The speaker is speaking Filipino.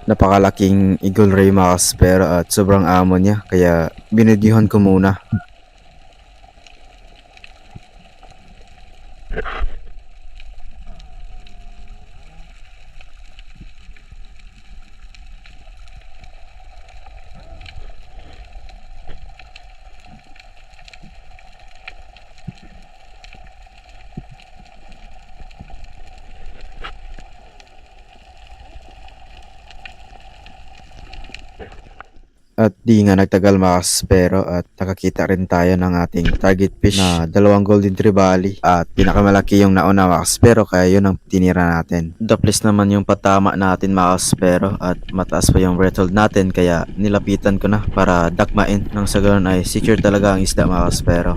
Napakalaking Eagle Ray mga kaspero at sobrang amo niya kaya binidyohan ko muna. At di nga nagtagal mga kaspero at nakakita rin tayo ng ating target fish na 2 golden trevally at pinakamalaki yung nauna mga kaspero kaya yun ang tinira natin. Daplis naman yung patama natin mga kaspero at mataas pa yung threshold natin kaya nilapitan ko na para dakmain nang sa ganoon ay secure talaga ang isda mga kaspero.